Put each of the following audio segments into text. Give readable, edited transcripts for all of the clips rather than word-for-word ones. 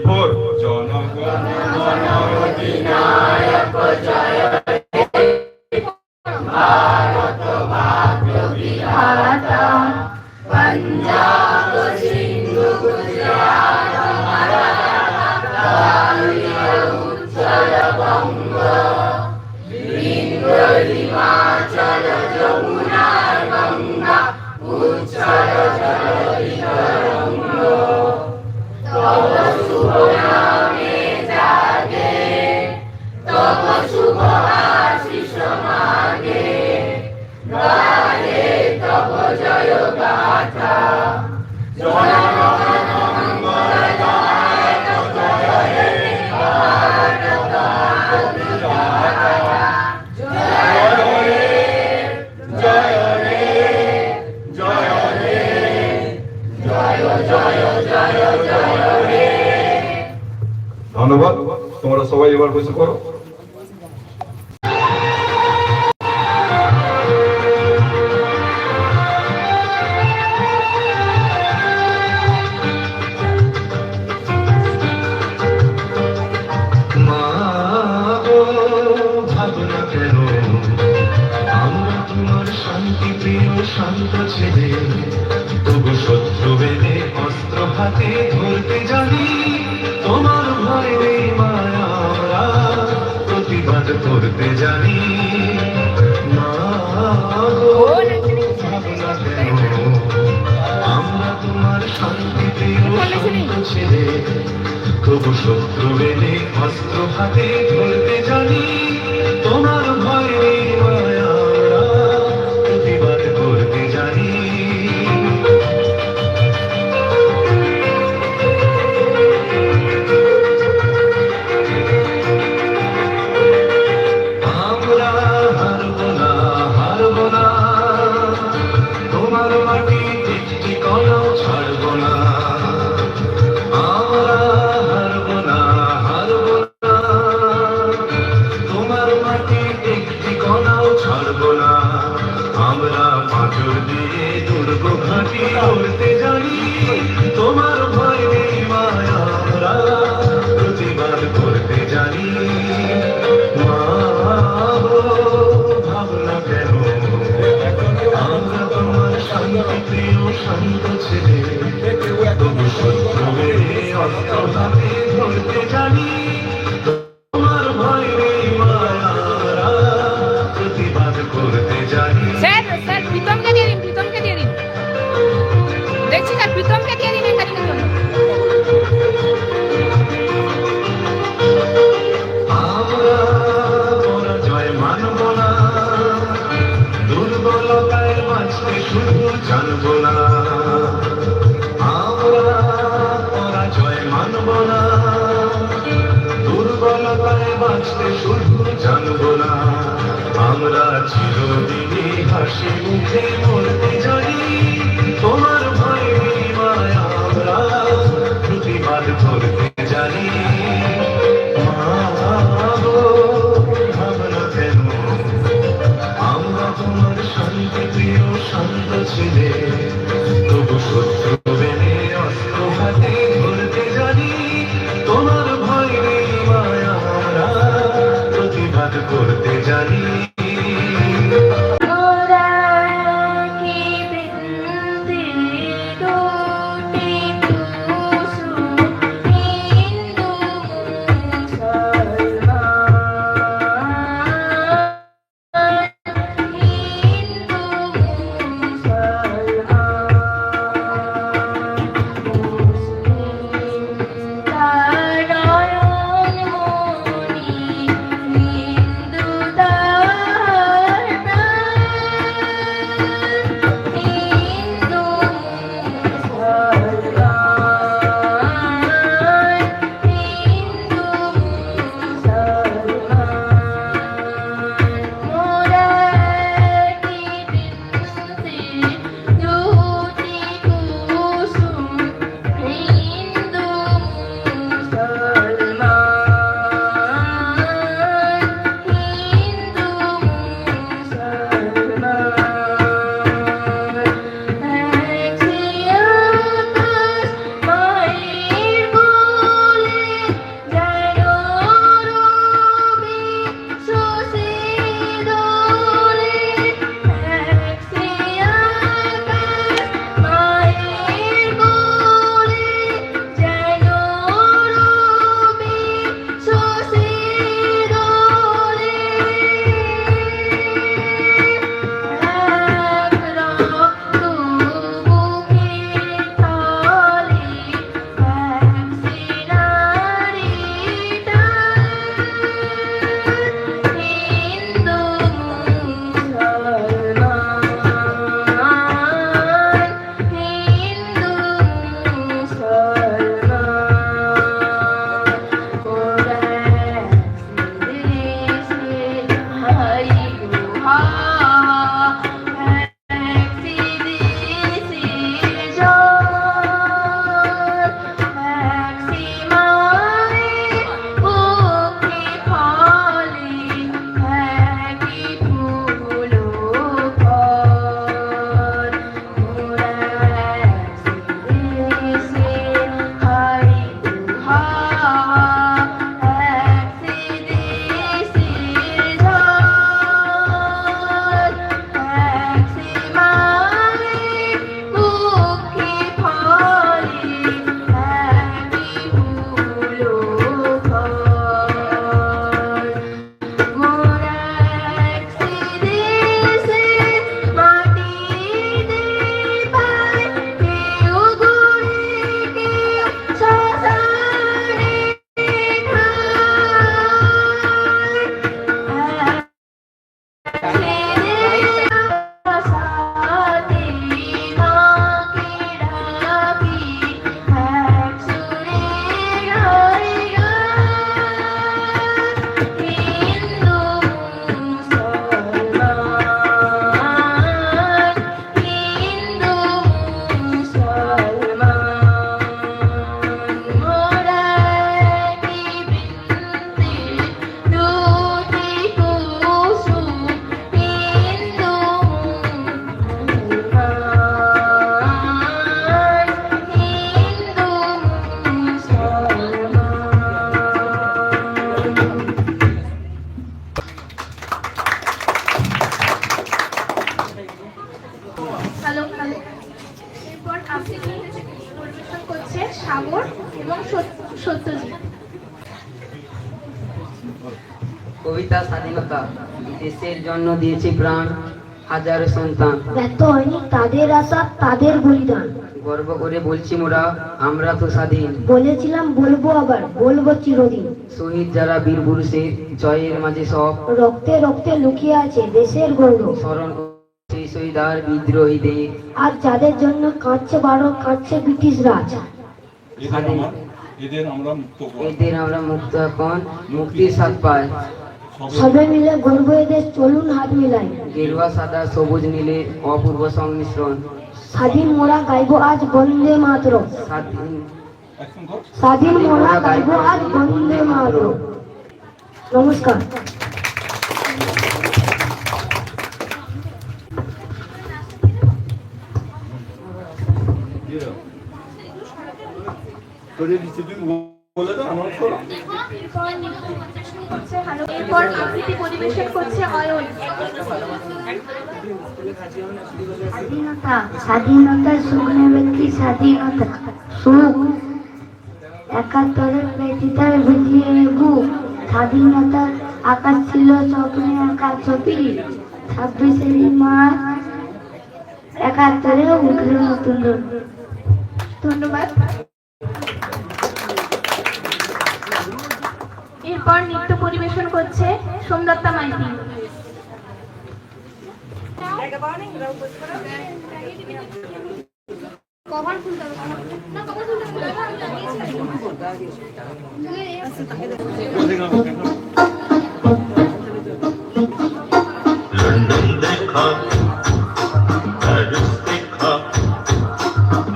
Four জনগণ মন অধিনায়ক জয় ভারত ভাগ্য বিধাতা পঞ্জাব সিন্ধু গুজরাট মারাঠা উত্তর বঙ্গ বিন্ধ্য হিমাচল যমুনা গঙ্গা উচ্ছল জলধি তরঙ্গ তব শুভ নামে জাগে তব শুভ আশিস মাগে গায়ে তব জয় গাথা জনগণ মঙ্গলদায়ক জয় হে ভারত বিধাতা জয় হে জয় হে জয় হে জয় জয় জয় জয় হে। ধন্যবাদ। তোমরা সবাই এবার বসে করো। শান্ত ছেলে তবু শত্রু বেলে অস্ত্র হাতে ধরতে জানি তোমার ভয় নেই মায়া আমরা প্রতিবাদ করতে জানি আমরা তোমার শান্তি প্রিয় শান্ত ছেলে তবু শত্রু বেলে অস্ত্র হাতে ধরতে জানি তোমার ভয় নেই মায়া প্রতিবাদ করতে জানি আমরা হারব না হারব না তোমার মাটি একটি কণাও ছাড়ব না আমরা হারব না হারব না তোমার মাটি একটি কণাও ছাড়ব না আমরা পাথর দিয়ে দুর্গ ঘাঁটি করতে জানি তোমার ভয় নেই মায়া আমরা প্রতিবাদ করতে জানি ভাবনা কেন আমরা তোমার শান্তি প্রিয় শান্ত ছেলে তবু শত্রু বেড়ে অস্ত্র হাতে ধরতে জানি তোমার ভয় নেই মায়া আমরা প্রতিবাদ করতে জানি। স্যার প্রীতমকে দিয়ে দিন দেখছি স্যার প্রীতমকে দিয়ে দিন এখানে জন্য। আমরা পরাজয় মানব না দুর্বলতায় বাঁচতে শুধু জানব না আমরা পরাজয় মানব না দুর্বলতায় বাঁচতে শুধু জানব না আমরা চিরদিনই হাসি মুখে মরতে জানি তোমার ভয় নেই মায়া আমরা প্রতিবাদ করতে জানি ভাবনা কেন আমরা তোমার শান্তি প্রিয় শান্ত ছেলে তবু শত্রু বেলে অস্ত্র হাতে ধরতে জানি তোমার ভয় নেই মায়া আমরা প্রতিবাদ করতে জানি। নারায়ণ মণি হিন্দু কবিতা স্বাধীনতা। দেশের জন্য দিয়েছে প্রাণ হাজারো সন্তান, ব্যর্থ হয়নি তাদের আশা তাদের বলিদান। গর্ব করে বলছি মোরা আমরা তো স্বাধীন। বলেছিলাম বলবো আবার বলবো চিরদিন। শহীদ যারা বীর পুরুষের জয়ের মাঝে সব, রক্তে রক্তে লুকিয়ে আছে দেশের গৌরব। স্মরণ সেই শহীদ আর বিদ্রোহীদের, আর যাদের জন্য কাঁদছে ভারত কাঁদছে ব্রিটিশ রাজ। এদের আমরা মুক্ত করব। এদের আমরা মুক্ত এখন মুক্তির স্বাদ পাই। সবাই মিলে গর্ব এদের চলুন হাত মিলাই। গেরুয়া সাদা সবুজ নীলের অপূর্ব সংমিশ্রণ। স্বাধীন মোরা গাইবো আজ বন্দে মাতরম। স্বাধীন অ্যাকশন কর। স্বাধীন মোরা গাইবো আজ বন্দে মাতরম। নমস্কার। তোরে ডিসিপ্লিন বলে দাও আমার করো। এরপর আবৃত্তি পরিবেশন করছে অয়ন। স্বাধীনতা স্বাধীনতা সুখ নেবে কি স্বাধীনতা সুখ একাত্তরের ব্যথিতার ভিজিয়ে বুক। স্বাধীনতার আকাশ ছিল স্বপ্নে আকাশ ছবি 26শে মার্চ 71-এ উঠল নতুন রূপ। ধন্যবাদ। এরপর নৃত্য পরিবেশন করছে সোমদত্তা মাইতি। কভার খুলতে হবে না, কভার খুলতে হবে लंदन देखा पेरिस देखा,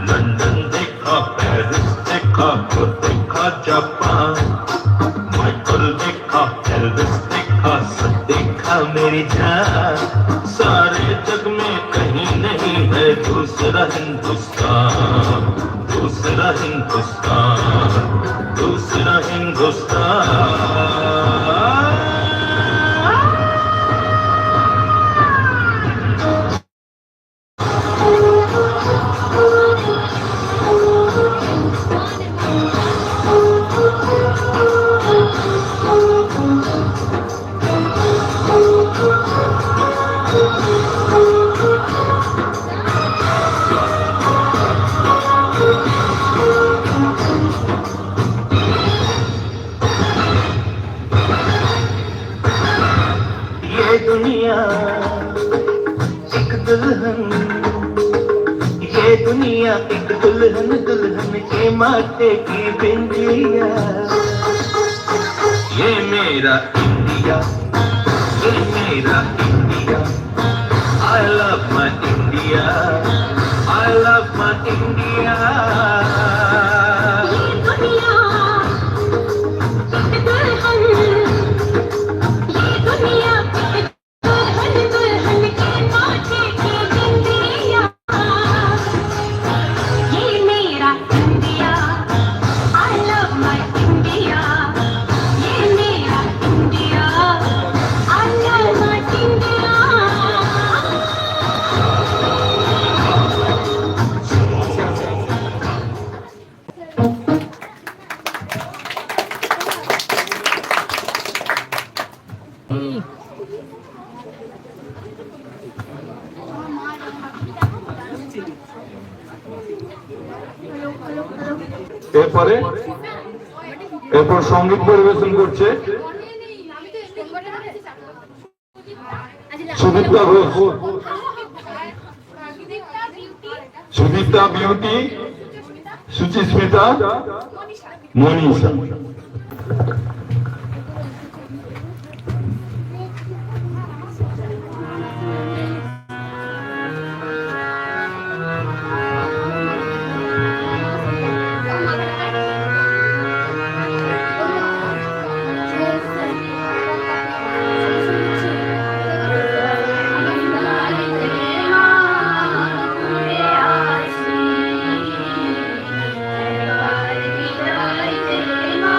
लंदन देखा पेरिस देखा, तो देखा जापान। माइकल देखा एल्विस देखा, सब देखा मेरी जान। सारे जग में कहीं नहीं है दूसरा हिंदुस्तान, दूसरा हिंदुस्तान, दूसरा हिंदुस्तान। ये दुनिया एक दुल्हन, ये दुनिया एक दुल्हन, दुल्हन के माथे की बिंदिया। ये मेरा इंडिया, ये मेरा India. I love my India, I love my India। এরপর সঙ্গীত পরিবেশন করছে সুদীপ্তা ঘোষ, সুদীপ্তা বিউটি, সুচিস্মিতা, মনীষা। মা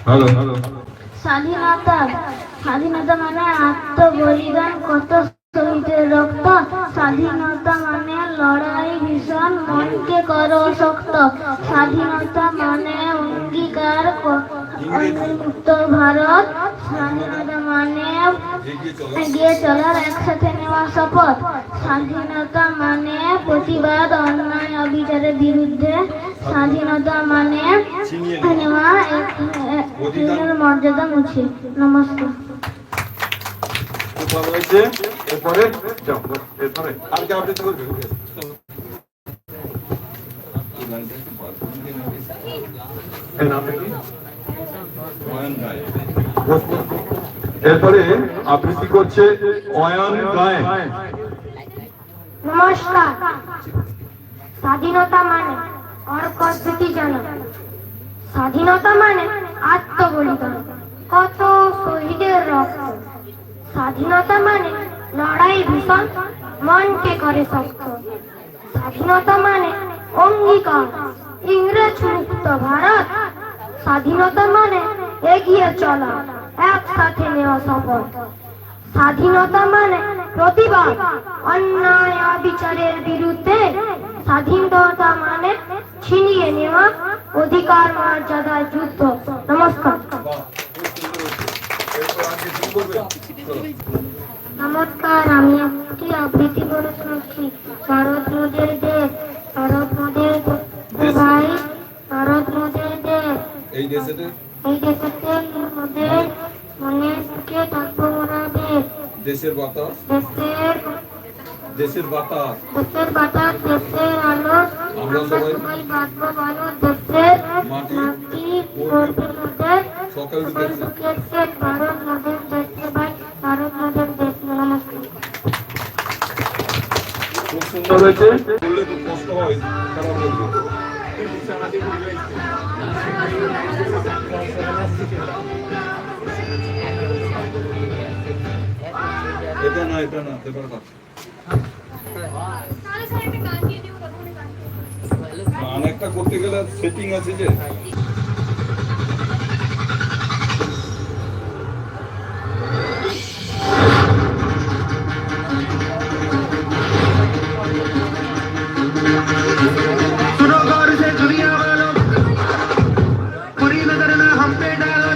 হ্যালো স্বাধীনতা স্বাধীনতা মানে আত্মবলিদান, কত শহীদের রক্ত। স্বাধীনতা মানে লড়াই ভীষণ, মনকে করো শক্ত। স্বাধীনতা মানে অঙ্গীকার মুক্ত ভারত। স্বাধীনতা মানে এগিয়ে চলার, একসাথে নেওয়া শপথ। স্বাধীনতা মানে প্রতিবাদ অন্যায় অবিচারের বিরুদ্ধে। স্বাধীনতা মানে নেওয়া একজনের মর্যাদা মুছে। নমস্কার। খুব ভালো হয়েছে। এরপরে যাও, এরপরে আর কি আবৃত্তি করবে? এরপরে আবৃত্তি করছে অয়ন গায়। নমস্কার। স্বাধীনতা মানে অর্কস্মৃতি জানা। স্বাধীনতা মানে আত্মবলিদান, কত শহীদের রক্ত। স্বাধীনতা মানে লড়াই ভীষণ, মনকে করে শক্ত। স্বাধীনতা মানে অঙ্গীকার ইংরেজ মুক্ত ভারত। স্বাধীনতা মানে এগিয়ে চলা, একসাথে নেওয়া শপথ। স্বাধীনতা মানে প্রতিবাদ অন্যায় অবিচারের বিরুদ্ধে। স্বাধীনতা মানে ছিনিয়ে নেওয়া অধিকার মর্যাদার যুদ্ধ। নমস্কার। নমস্কার, আমি একটি আবৃত্তি করে শুনছি। ভারত মোদের দেশ, ভারত মোদের ভাই, ভারত মোদের দেশ। এই দেশেতে মোদের মনে সুখে থাকবো মোরা দেশ। দেশের বাতাস, দেশের বাতাস, দেশের আলো, আমরা সবাই বাঁচবো ভালো। দেশের মাটি করবে মোদের সকল সুখের শেষ। ভারত মোদের দেশে ভাই, ভারত মোদের দেশ। নমস্কার। খুব সুন্দর হয়েছে। বললে তো কষ্ট হয়, খারাপ বলবে। এটা না এবার গান একটা করতে গেলে সেটিং আছে যে। सुनो गौर से दुनिया वालों, बुरी नजर ना हम पे डालो।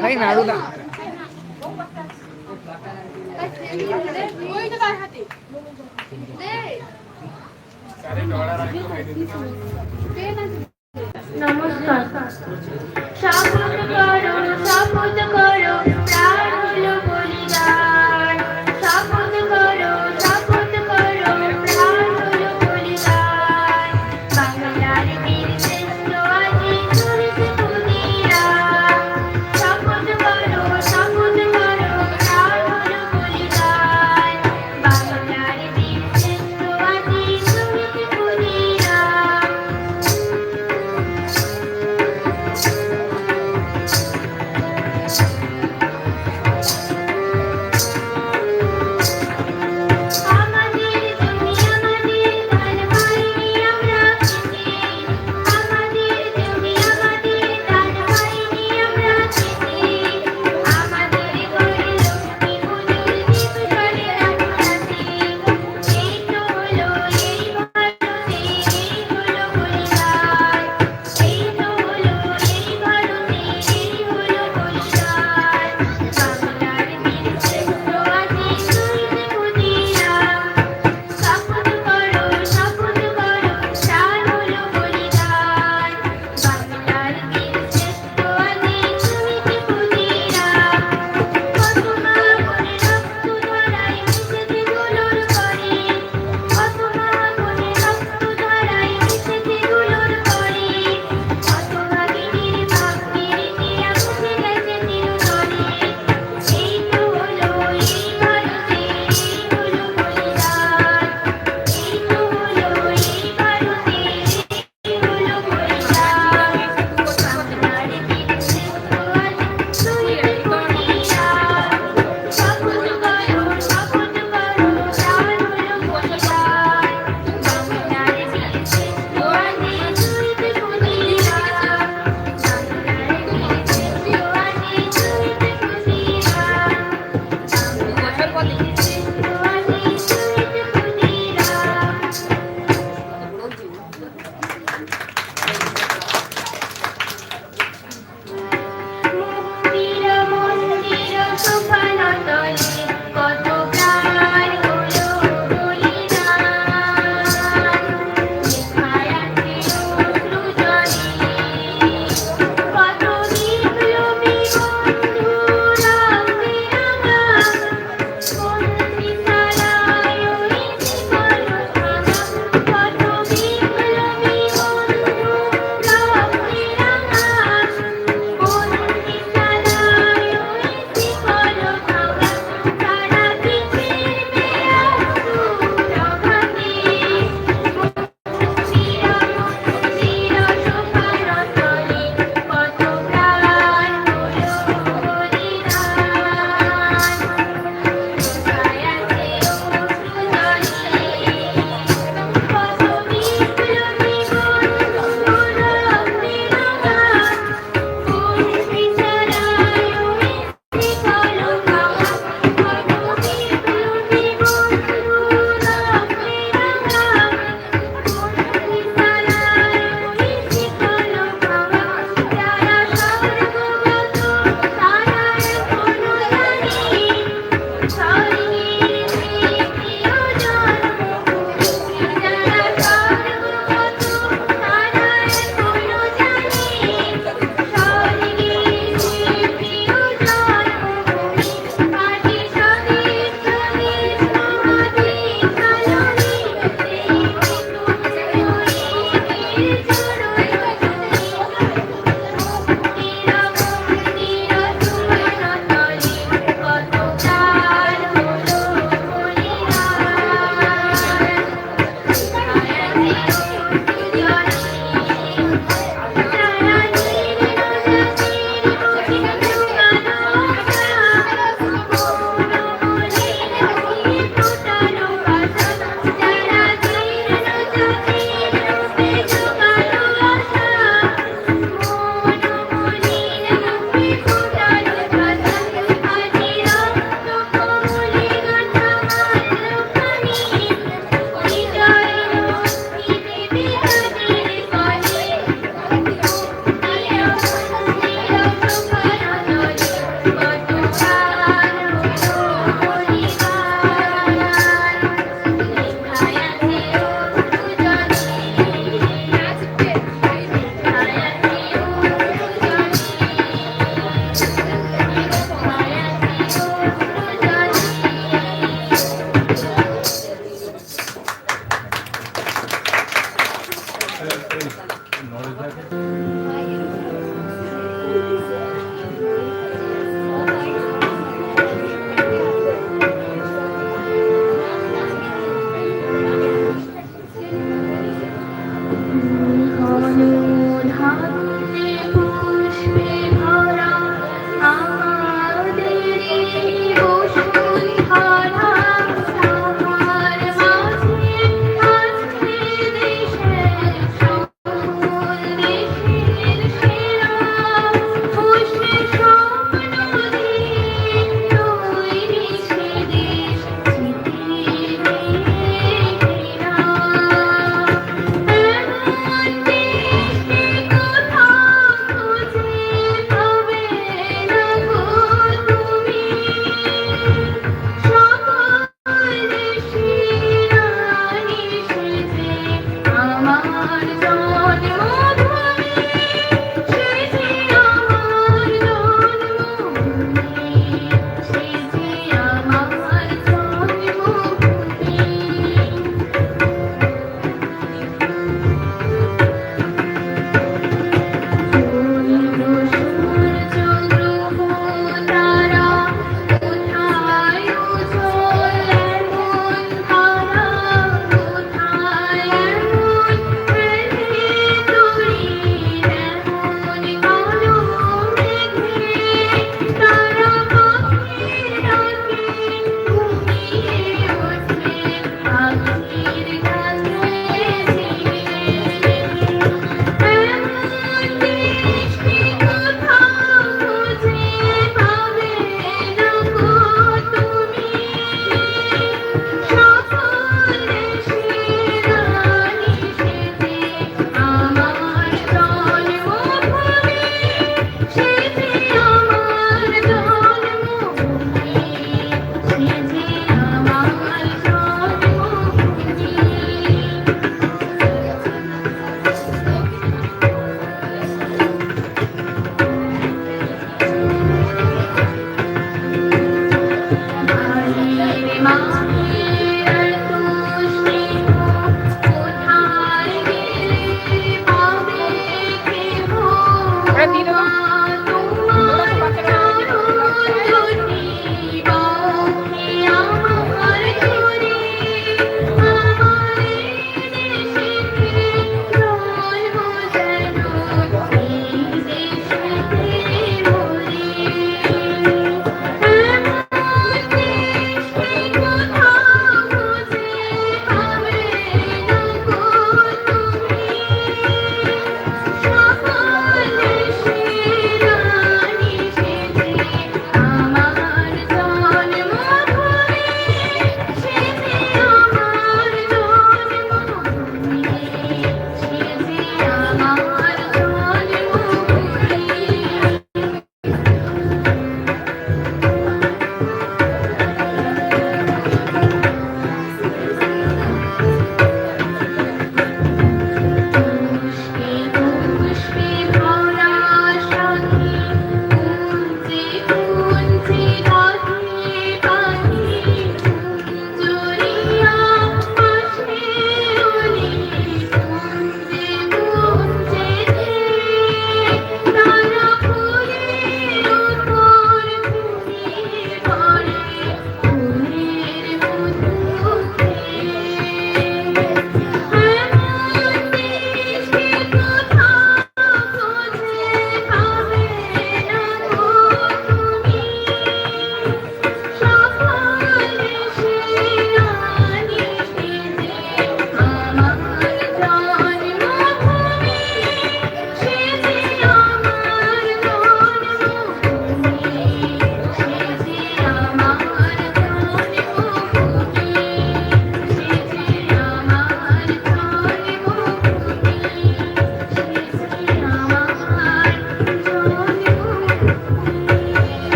ভাই নাড়ুদা ওই তো তার হাতে নমস্কার। শপথ করো প্রাণ হলো বলিদান। শপথ করো প্রাণ হলো বলিদান। বাংলার বীর শ্রেষ্ঠ আজি চলেছে ক্ষুদিরাম। শপথ করো প্রাণ হলো বলিদান। বাংলার বীর শ্রেষ্ঠ আজি চলেছে ক্ষুদিরাম।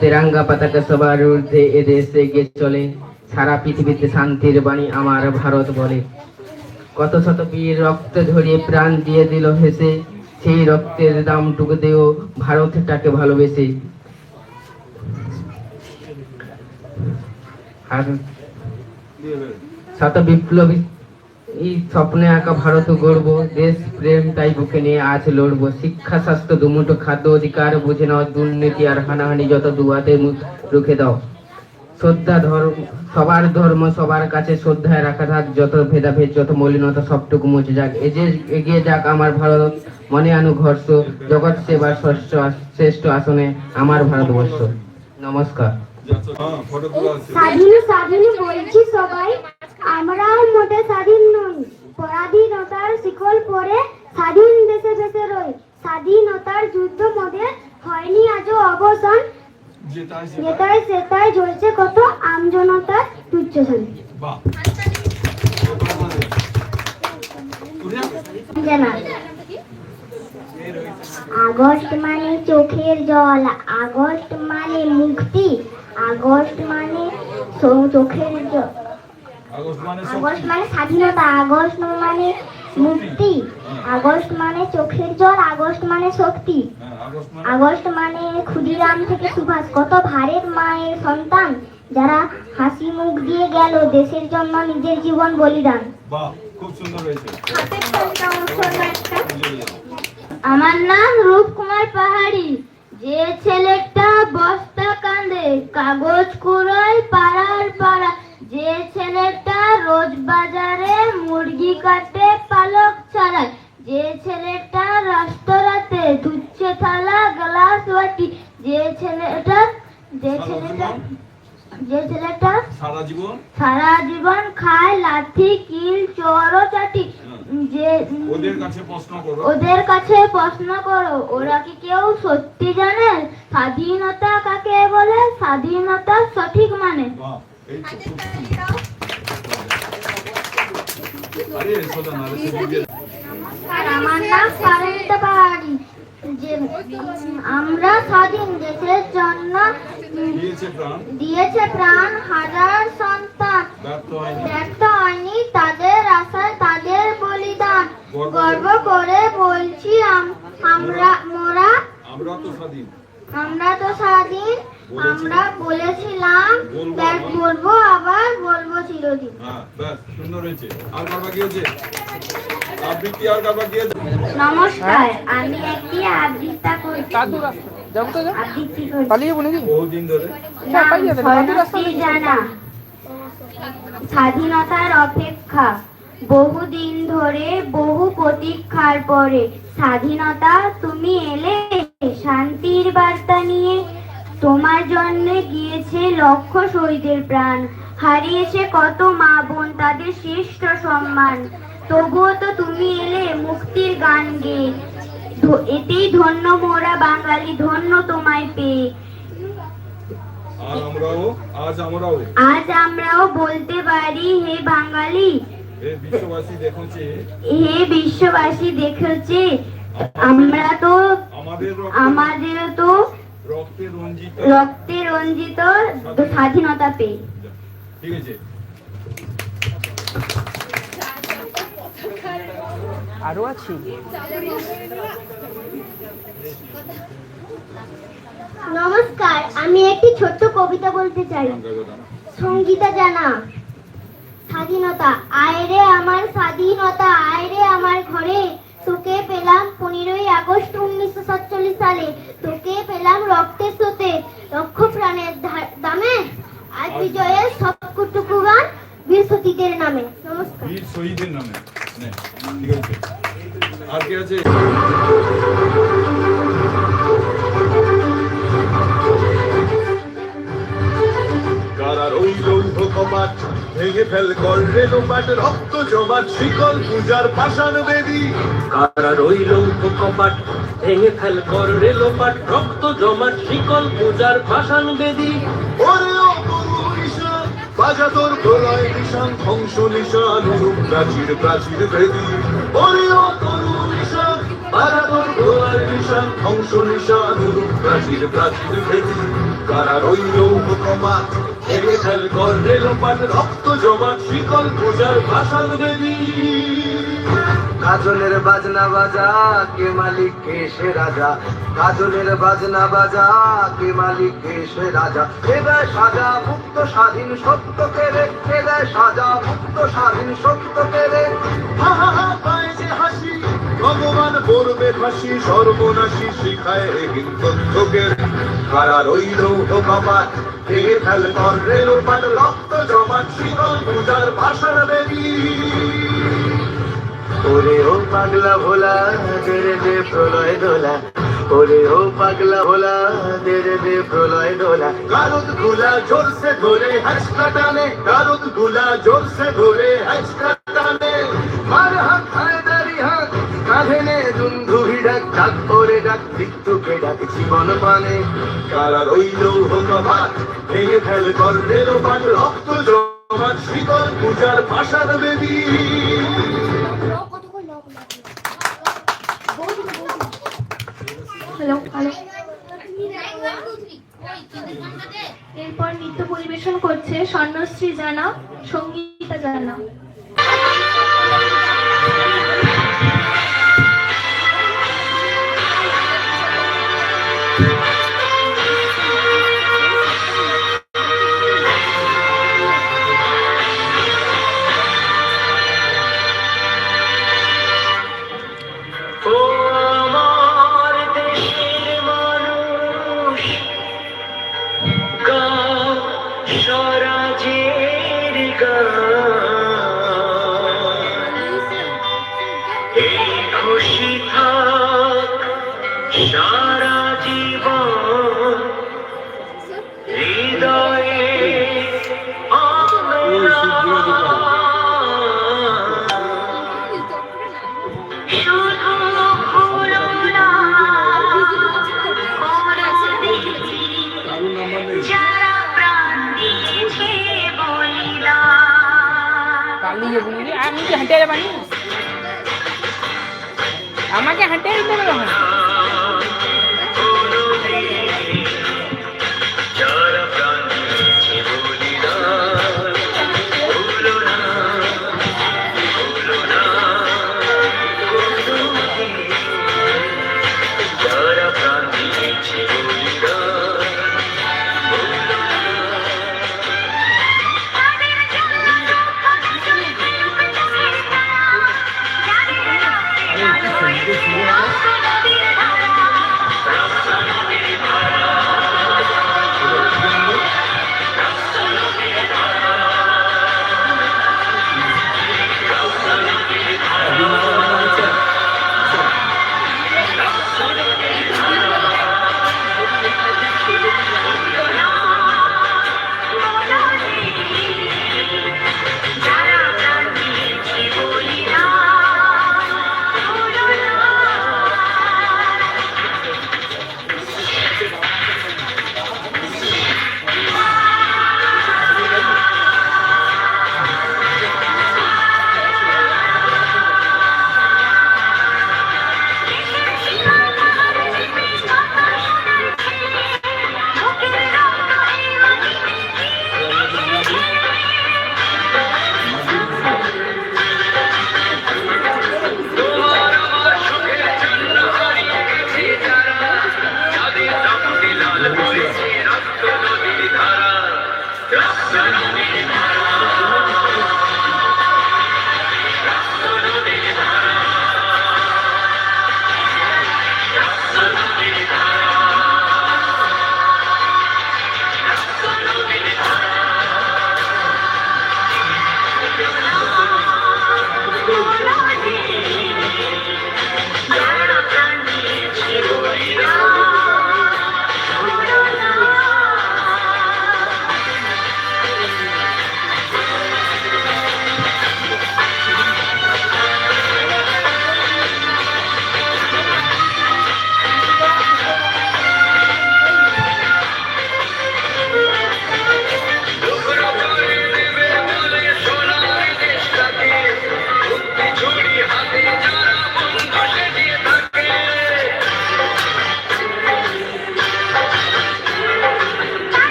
তেরাঙ্গা পতাকা সবার ঊর্ধ্বে এদেশে এগিয়ে চলে, সারা পৃথিবীতে শান্তির বাণী আমার ভারত বলে। কত শত বীর রক্ত ঝরিয়ে প্রাণ দিয়ে দিল হেসে, সেই রক্তের দামটুকু দেও ভারতটাকে ভালোবেসে। আর শত বিপ্লবী এই স্বপ্নে আঁকা ভারত গড়ব, দেশ প্রেম তাই বুকে নিয়ে আজ লড়বো। শিক্ষা স্বাস্থ্য দুমুঠো খাদ্য অধিকার বুঝে নাও, দুর্নীতি আর হানাহানি যত দুয়াতে রুখে দাও। শ্রদ্ধা ধর্ম সবার ধর্ম সবার কাছে শ্রদ্ধায় রাখা থাক, যত ভেদাভেদ যত মলিনতা সবটুকু মুছে যাক। এগিয়ে যাক আমার ভারত, মনে আনুক হর্ষ, জগৎ সেবার শ্রেষ্ঠ আসনে আমার ভারতবর্ষ। নমস্কার। স্বাধীন স্বাধীন বলছি সবাই, আমরাও মোটে স্বাধীন নই। পরাধীনতার শিকল পরে স্বাধীন দেশে দেশে রই। স্বাধীনতার যুদ্ধ মোদের হয়নি আজও অবসান, যেটাই সেটাই জ্বলছে কত আমজনতার তুচ্ছ শান্তি। আগস্ট মানে চোখের জল, আগস্ট মানে মুক্তি, আগস্ট মানে চোখের জল, আগস্ট মানে স্বাধীনতা, আগস্ট মানে মুক্তি, আগস্ট মানে চোখের জল, আগস্ট মানে শক্তি, আগস্ট মানে ক্ষুদিরাম থেকে সুভাষ, কত ভারত মায়ের সন্তান যারা হাসি মুখ দিয়ে গেল দেশের জন্য নিজের জীবন বলিদান। খুব সুন্দর হয়েছে। আমার নাম রূপকুমার পাহাড়ি, যে ছেলেটা বস্তা কাঁদে কাগজ কুড়োয় পাড়ার পাড়া, যে ছেলেটা রোজ বাজারে মুরগি কাটে পালক ছাড়ায়, যে ছেলেটা রাস্তারাতে ধুচ্ছে থালা গ্লাস বাটি, যে ছেলেটা সারা জীবন খায় লাঠি কিল চোর চাটি। যে ওদের কাছে প্রশ্ন করো, ওরা কি কেউ সত্যি জানে স্বাধীনতা কাকে বলে, স্বাধীনতা সঠিক মানে। আমার নাম সারিতা পাহাড়ি, যে আমরা স্বাধীন দেশের জন্য দিয়েছে প্রাণ হাজার সন্তান, ব্যর্থ হয়নি তাদের আশায় তাদের বলিদান। গর্ব করে বলছি আমরা তো স্বাধীন, আমরা বলেছিলাম বলবো আবার বলবো চিরদিন। সুন্দর হয়েছে। আর কার বাকি আছে? আবৃত্তি আর কার বাকি আছে? নমস্কার, আমি একটি আবৃত্তি করছি। বহুদিন ধরে জানা স্বাধীনতার অপেক্ষা, বহুদিন ধরে বহু প্রতীক্ষার পরে স্বাধীনতা তুমি এলে শান্তির বার্তা নিয়ে। তোমার জন্য গিয়েছে লক্ষ শহীদের প্রাণ, হারিয়েছে কত মা বোন তাদের শ্রেষ্ঠ সম্মান। তবুও তো তুমি এলে মুক্তির গান গেয়ে, এতেই ধন্য মোরা বাঙালি, ধন্য তোমায় পেয়ে। আজ আমরাও বলতে পারি হে বাঙালি, হে বিশ্ববাসী দেখেছে আমাদেরও তো রক্তে রঞ্জিত স্বাধীনতা পেয়ে। ঠিক আছে। আরো আছে। নমস্কার, আমি একটি ছোট্ট কবিতা বলতে চাই। সঙ্গীতা জানা। স্বাধীনতা আয় রে আমার স্বাধীনতা, আয় রে আমার ঘরে, তোকে পেলাম 15ই আগস্ট 1947 সালে, তোকে পেলাম রক্তের স্রোতে লক্ষ প্রাণের দামে, আজ বিজয়ের সবটুকু গান বীর শহীদের নামে। নমস্কার। বীর শহীদের নামে। ঠিক আছে। আর কি আছে? কারার ওই লৌহ কপাট ভেঙে ফেল কর রে লোপাট, রক্ত জমাট শিকল পূজার পাষাণ বেদী। কারার ওই লৌহ কপাট ভেঙে ফেল কর রে লোপাট, রক্ত জমাট শিকল পূজার পাষাণ বেদী। ওরে ও তরু নিশান বাজা তোর প্রলয় নিশান, ধ্বংস নিশান রূপ প্রাচীর প্রাচীর ভেদী। ওরে ও তরু নিশান বাজা তোর প্রলয় নিশান, ধ্বংস নিশান রূপ প্রাচীর প্রাচীর ভেদী। কারার ওই লৌহ কপাট ভেঙে ফেল কর রে লোপাট, রক্ত জমাট শিকল পূজার পাষাণ বেদী। কাজলের বাজনা বাজা কে মালিক কে সে রাজা, কাজলের বাজনা বাজা কে মালিক কে সে রাজা। এ দেয় সাজা মুক্ত স্বাধীন সত্য কেড়ে, এ দেয় সাজা মুক্ত স্বাধীন সত্য কেড়ে। হা হা হা পায় যে হাসি, ভগবান পড়বে ফাঁসি, সর্বনাশী শিখায় হিন্দুত্বকে। কারা রইল কপাট ভেঙে ফেল কর রেলোপাট, রক্ত জমাট শীতল পূজার ভাষার বেবি। ওরে ও পাগলা ভোলা তেরে দে প্রলয় দোলা, ওরে ও পাগলা ভোলা তেরে দে প্রলয় দোলা। কারুদ গুলা জোরসে ধরে হাঁচকা টানে, কারুদ গুলা জোরসে ধরে হাঁচকা টানে। মার হাত খায় দাড়ি হাত কাঁধে নে দুন্ধুভি ডাক, ডাক ওরে ডাক মৃত্যুকে ডাক জীবন পানে। কারা রইল কপাট ভেঙে ফেল কর রেলোপাট, রক্ত জমাট শীতল পূজার ভাষার বেবি। Hello hello. এরপর নৃত্য পরিবেশন করছে স্বর্ণশ্রী জানা, সঙ্গীতা জানা। খুশি থাক সারা জীবন হৃদয়ে আমি কি হাঁটে যাবানি, আমাকে হাঁটে দিতে হবে তখন।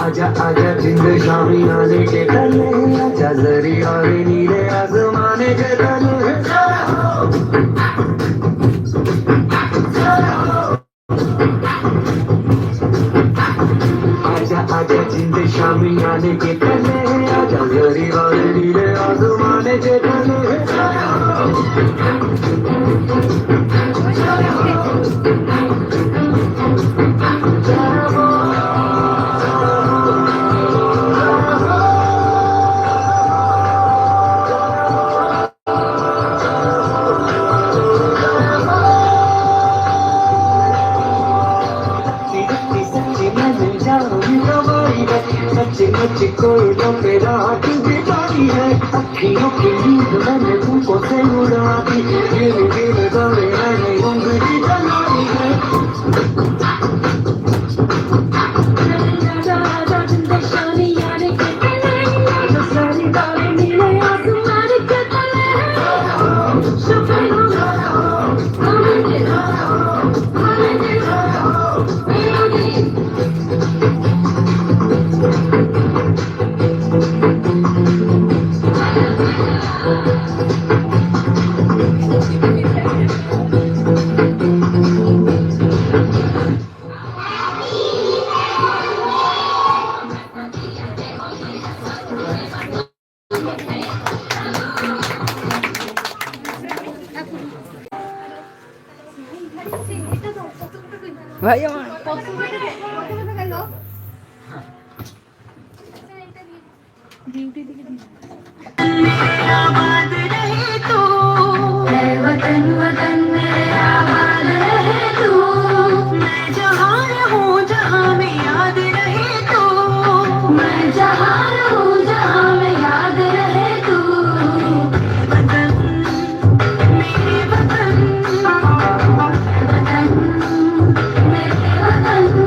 आजा आजा जिंद शामी आने के तले आजा जरी और नीले आसमाने के तले आजा आजा जिंद शामी आने के तले आजा जरी और नीले आसमाने के तले सच्ची सच्ची कोई तो मेरा हाथ बिताई है अखियों की नींद मैंने तुमको से उड़ा दी दिल दिल दौड़े मैंने उंगली जलाई है ভাই আমার आबाद रहे तू है वतन वतन मेरे आबाद रहे तू मैं जहाँ रहूँ जहाँ में याद रहे तू मैं जहाँ रहूँ जहाँ में याद रहे तू वतन मेरे वतन वतन मेरे वतन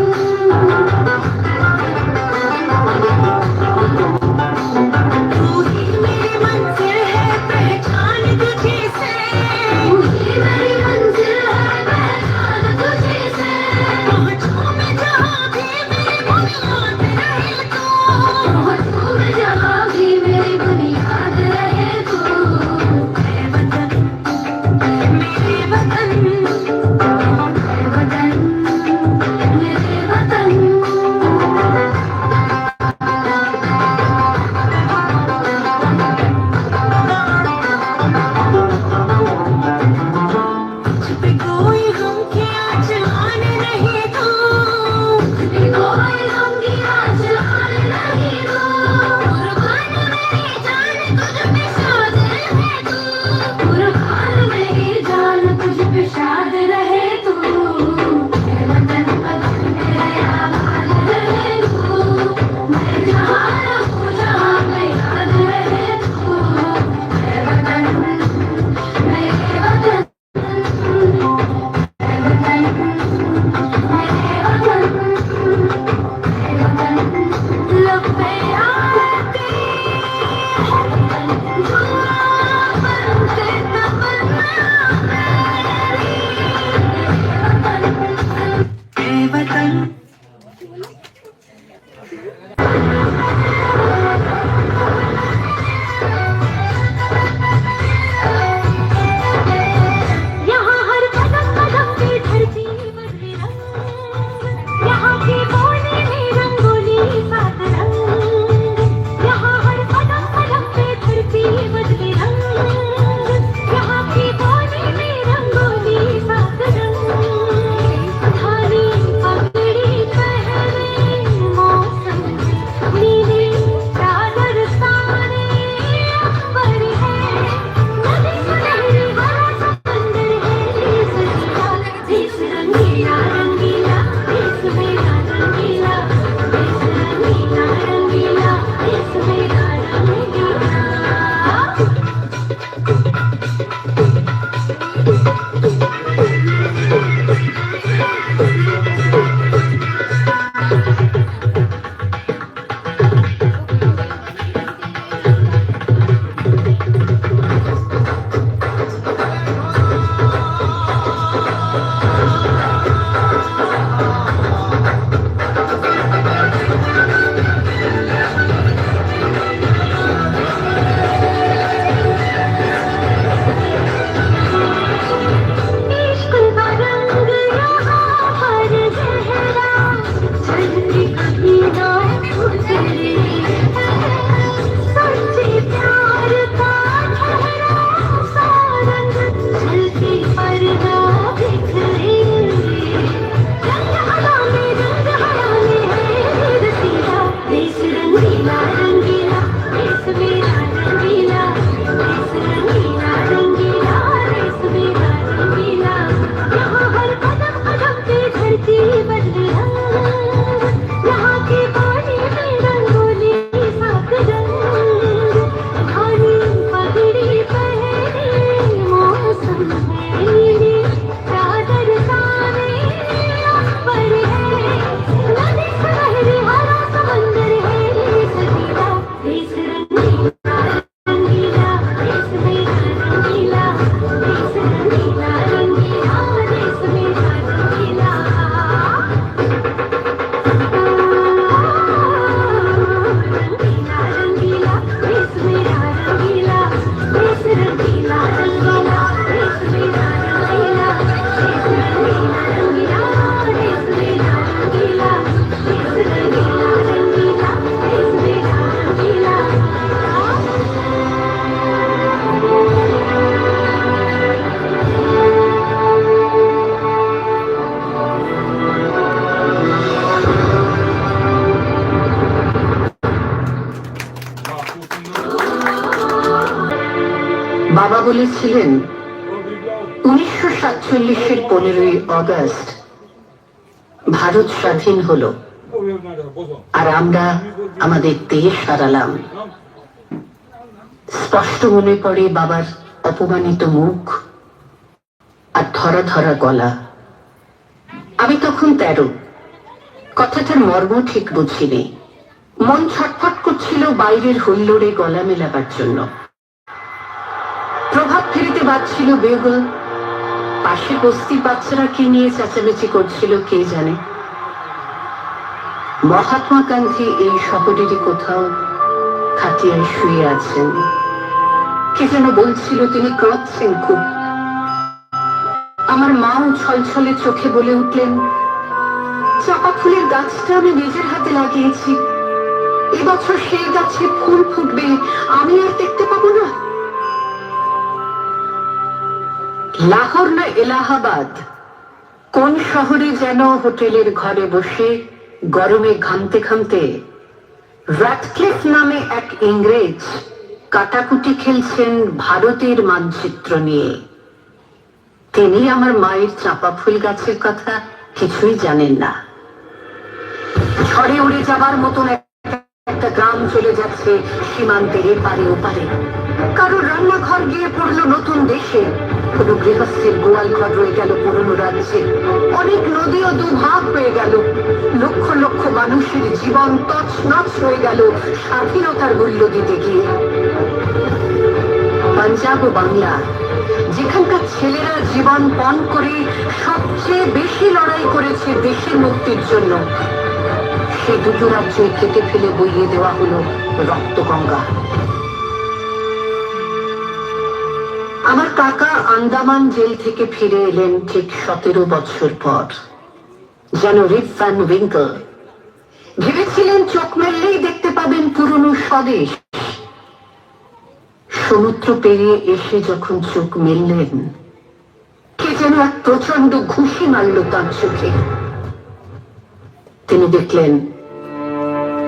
বাবা বলেছিলেন 1947-এর 15ই অগস্ট ভারত স্বাধীন হলো আর আমরা আমাদের দেশ হারালাম। স্পষ্ট মনে পড়ে বাবার অপমানিত মুখ আর ধরা ধরা গলা। আমি তখন 13, কথাটার মর্ম ঠিক বুঝিনি। মন ছটফট করছিল বাইরের হুল্লোড়ে গলা মেলাবার জন্য। প্রভাব ফেরিতে বাজছিল বেগল, পাশে বস্তির বাচ্চারা কি নিয়ে চেঁচামেচি করছিল কে জানে। মহাত্মা গান্ধী এই শহরেরই কোথাও খাটিয়ায় শুয়ে আছেন। কে যেন বলছিল তিনি কাঁদছেন খুব। আমার মাও ছলছলে চোখে বলে উঠলেন, চাপা ফুলের গাছটা আমি নিজের হাতে লাগিয়েছি, এবছর সেই গাছে ফুল ফুটবে, আমি আর দেখতে পাবো না। লাহোর না এলাহাবাদ, কোন শহরে যেন হোটেলের ঘরে বসে গরমে ঘামতে ঘামতে র্যাটক্লিফ নামে এক ইংরেজ কাটাকুটি খেলছেন ভারতের মানচিত্র নিয়ে। তিনি আমার মায়ের চাপা ফুল গাছের কথা কিছুই জানেন না। ঝড়ে উড়ে যাবার মতন একটা গ্রাম চলে যাচ্ছে সীমান্তের এপারে ওপারে। কারোর রান্নাঘর গিয়ে পড়লো নতুন দেশে, কোনো গৃহস্থের গোয়াল ঘর রয়ে গেল পুরনো রাজ্যে। অনেক নদীও দুভাগ হয়ে গেল, লক্ষ লক্ষ মানুষের জীবন তছনছ হয়ে গেল স্বাধীনতার মূল্য দিতে গিয়ে। পাঞ্জাব ও বাংলা, যেখানকার ছেলেরা জীবন পণ করে সবচেয়ে বেশি লড়াই করেছে দেশের মুক্তির জন্য, সেই দুটো রাজ্যে কেটে ফেলে বইয়ে দেওয়া হলো রক্তগঙ্গা। আমার কাকা আন্দামান জেল থেকে ফিরে এলেন ঠিক 17 বছর পর, যেন রিপ ভ্যান উইঙ্কল। ভেবেছিলেন চোখ মেললেই দেখতে পাবেন পুরনো স্বদেশ। সমুদ্র পেরিয়ে এসে যখন চোখ মেললেন, কে যেন এক প্রচন্ড ঘুষি মারল তার চোখে। তিনি দেখলেন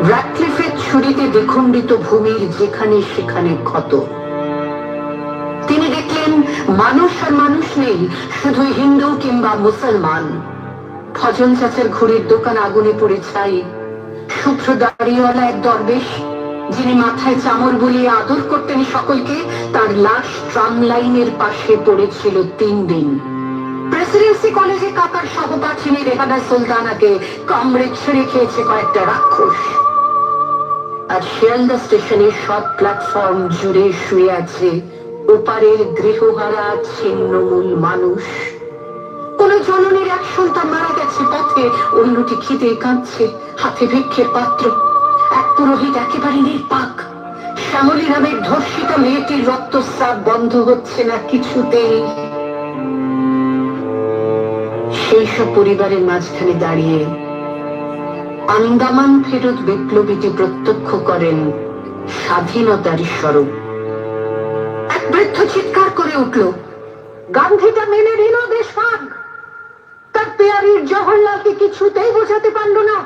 র্যাটক্লিফের ছুরিতে দ্বিখণ্ডিত ভূমির যেখানে সেখানে ক্ষত। তিনি দেখলেন মানুষ আর মানুষ নেই, শুধু হিন্দু কিংবা মুসলমান। ফজল চাচার ঘড়ির দোকান আগুনে পড়ে ছাই। শুভ্র দাড়িওয়ালা এক দরবেশ, যিনি মাথায় চামর বুলিয়ে আদর করতেন সকলকে, তার লাশ ট্রাম লাইনের পাশে পড়েছিল 3 দিন। প্রেসিডেন্সি কলেজে কাকার সহপাঠিনী রেহানা সুলতানাকে কামড়ে ছেড়ে খেয়েছে কয়েকটা রাক্ষস। আর শিয়ালদা স্টেশনের সব প্ল্যাটফর্ম জুড়ে শুয়ে আছে ওপারের গৃহহারা ছিন্নমূল মানুষ। কোন জননীর এক সন্তান মারা গেছে পথে, অন্যটি খিদে কাঁদছে, হাতে ভিক্ষের পাত্র। এক পুরোহিত একেবারে নির্পাক। শ্যামলী নামের ধর্ষিতা মেয়েটির রক্তস্রাব বন্ধ হচ্ছে না কিছুতেই। সেই সব পরিবারের মাঝখানে দাঁড়িয়ে আন্দামান ফেরত বিপ্লবীটি প্রত্যক্ষ করেন স্বাধীনতার স্বরূপ। এক বৃদ্ধ চিৎকার করে উঠল, গান্ধীটা মেনে নিল দেশভাগ। তার পেয়ারির জওহরলালকে কিছুতেই বোঝাতে পারল না।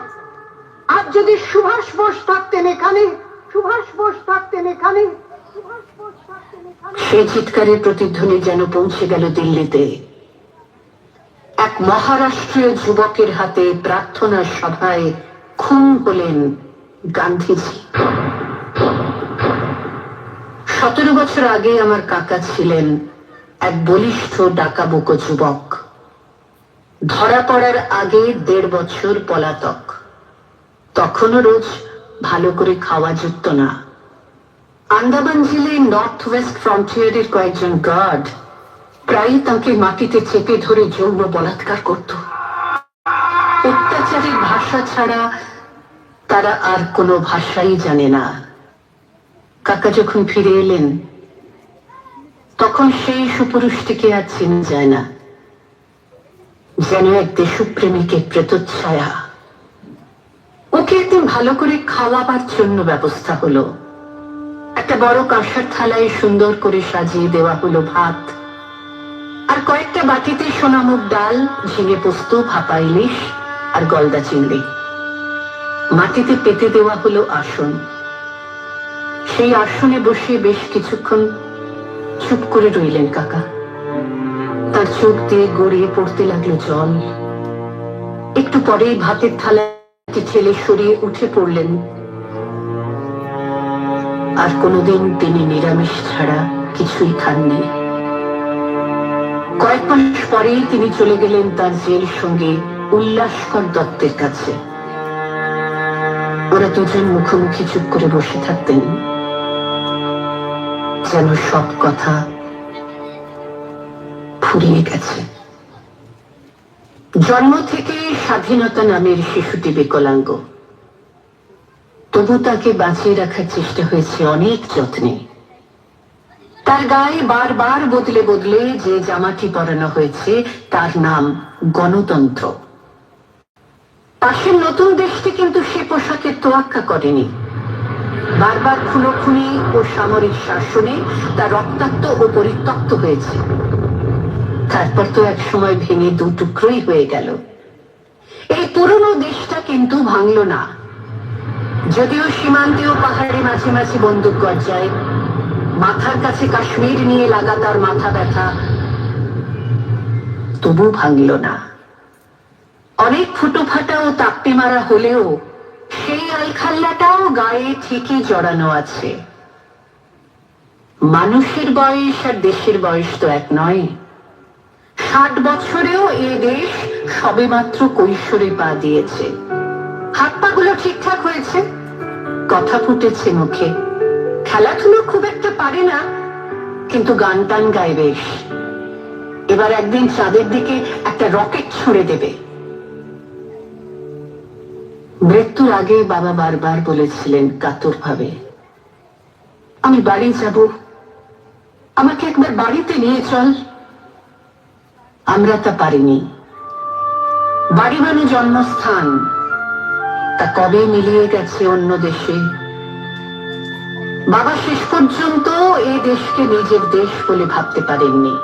আজ যদি সুভাষ বোস থাকতেন এখানে, সুভাষ বোস থাকতেন এখানে, সুভাষ বোস থাকতেন এখানে। সেই চিৎকারের প্রতিধ্বনি যেন পৌঁছে গেল দিল্লিতে। এক মহারাষ্ট্রীয় যুবকের হাতে প্রার্থনা সভায় খুন হলেন গান্ধীজি। 17 বছর আগে আমার কাকা ছিলেন এক বলিষ্ঠ ডাকাবুকো যুবক। ধরা পড়ার আগে 1.5 বছর পলাতক। তখনও রোজ ভালো করে খাওয়া জুটত না। আন্দামান জেলে নর্থ ওয়েস্ট ফ্রন্টিয়ারের কয়েকজন গার্ড প্রায়ই তাকে মাটিতে চেপে ধরে যৌন বলাৎকার করত। অত্যাচারের ভাষা ছাড়া তারা আর কোনো ভাষাই জানে না। কাকা যখন ফিরে এলেন, তখন সেই সুপুরুষটিকে আর চেনা যায় না, যেন এক দেশপ্রেমিকের প্রেতচ্ছায়া। ওকে একদিন ভালো করে খাওয়াবার জন্য ব্যবস্থা হলো। একটা বড় কাঁসার থালায় সুন্দর করে সাজিয়ে দেওয়া হলো ভাত, আর কয়েকটা বাটিতে সোনামুগ ডাল, ঝিঙে পোস্ত, ভাপা ইলিশ আর গলদা চিংড়ি। মাটিতে পেতে দেওয়া হলো আসন। সেই আসনে বসে বেশ কিছুক্ষণ চুপ করে রইলেন কাকা। তার চোখ দিয়ে গড়িয়ে পড়তে লাগলো জল। একটু পরেই ভাতের থালাটি ঠেলে সরিয়ে উঠে পড়লেন। আর কোনোদিন তিনি নিরামিষ ছাড়া কিছুই খাননি। কয়েক মাস পরেই তিনি চলে গেলেন তার জেল সঙ্গে উল্লাসকর দত্তের কাছে। ওরা দুজন মুখোমুখি চুপ করে বসে থাকতেন, যেন সব কথা ফুরিয়ে গেছে। জন্ম থেকে স্বাধীনতা নামের শিশুটি বিকলাঙ্গ, তবু তাকে বাঁচিয়ে রাখার চেষ্টা হয়েছে অনেক যত্নে। তার গায়ে বারবার বদলে বদলে যে জামাটি পরানো হয়েছে তার নাম গণতন্ত্র। পাশের নতুন দেশটি কিন্তু সে পোশাকের তোয়াক্কা করেনি। বারবার খুনোখুনি ও সামরিক শাসনে তা রক্তাক্ত ও পরিত্যক্ত হয়েছে। তারপর তো এক সময় ভেঙে দু টুকরোই হয়ে গেল। এই পুরনো দেশটা কিন্তু ভাঙল না, যদিও সীমান্তে ও পাহাড়ে মাঝে মাঝে বন্দুক গর্জায়, মাথার কাছে কাশ্মীর নিয়ে লাগাতার মাথা ব্যথা, তবু ভাঙল না। অনেক ফুটো ফাটা ও তাপ্পি মারা হলেও সেই আলখাল্লাটাও গায়ে ঠিকই জড়ানো আছে। মানুষের বয়স আর দেশের বয়স তো এক নয়। 60 বছরেও এ দেশ সবেমাত্র কৈশোরে পা দিয়েছে। হাত পাগুলো ঠিকঠাক হয়েছে, কথা ফুটেছে মুখে, খেলাধুলো খুব একটা পারে না, কিন্তু গান টান গায় বেশ। এবার একদিন চাঁদের দিকে একটা রকেট ছুড়ে দেবে। মৃত্যুর আগে বাবা বারবার বলেছিলেন কাতর ভাবে, আমি বাড়ি যাব, আমাকে একবার বাড়িতে নিয়ে চল। আমরা তা পারিনি। বাড়ি মানে জন্মস্থান, তা কবে মিলিয়ে গেছে অন্য দেশে। বাবা শেষ পর্যন্ত এই দেশকে নিজের দেশ বলে ভাবতে পারেননি।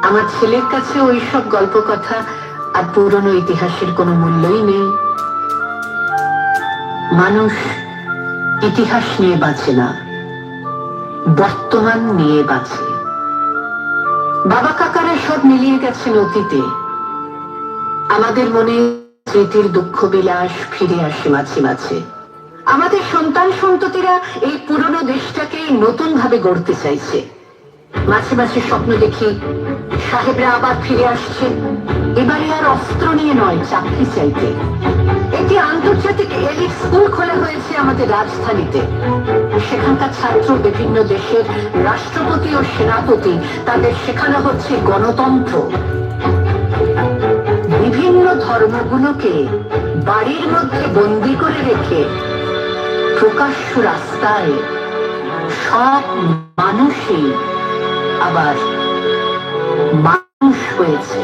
আমার ছেলের কাছে ওইসব গল্প কথা আর পুরনো ইতিহাসের কোনো মূল্যই নেই। মানুষ ইতিহাস নিয়ে বাঁচে না, বর্তমান নিয়ে বাঁচে। বাবা কাকারা সব মিলিয়ে গেছেন অতীতে। আমাদের মনে স্মৃতির দুঃখ বিলাস ফিরে আসে মাঝে মাঝে। আমাদের সন্তান সন্ততিরা এই পুরনো দেশটাকে নতুন ভাবে গড়তে চাইছে। মাঝে মাঝে স্বপ্ন দেখি সাহেবরা আবার ফিরে আসছে, এবারে আর অস্ত্র নিয়ে নয়, চাকরি চাইতে। একটি আন্তর্জাতিক এলিট স্কুল খোলা হয়েছে আমাদের রাজধানীতে। সেখানকার ছাত্র বিভিন্ন দেশের রাষ্ট্রপতি ও সেনাপতি, তাদের শেখানো হচ্ছে গণতন্ত্র। বিভিন্ন ধর্মগুলোকে বাড়ির মধ্যে বন্দি করে রেখে প্রকাশ্য রাস্তায় সব মানুষই আবার মানুষ হয়েছে।